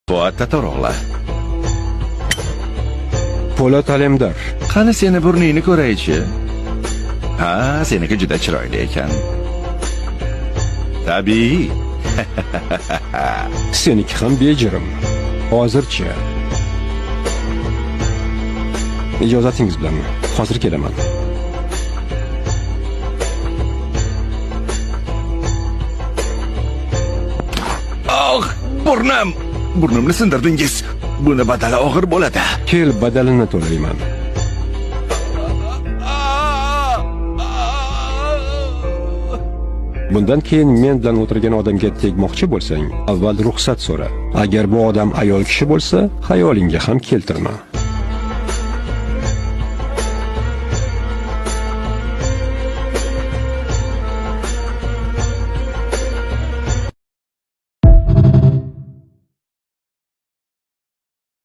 Fuat Tatarog'la. Po'lat Alemdar. Qani seni burningni ko'raychi. Ha, seniki juda chiroyli ekan. Tabiiy. Seniki ham bejirim. Hozircha. Ijozatingiz bilan hozir kelaman. Burnim! Burnimni sindirdingiz. Buni badali og'ir bo'ladi. Kel, badalini to'layman. Bundan keyin men bilan o'tirgan odamga tegmoqchi bo'lsang, avval ruxsat so'ra. Agar bu odam ayol kishi bo'lsa, xayolingga ham keltirma.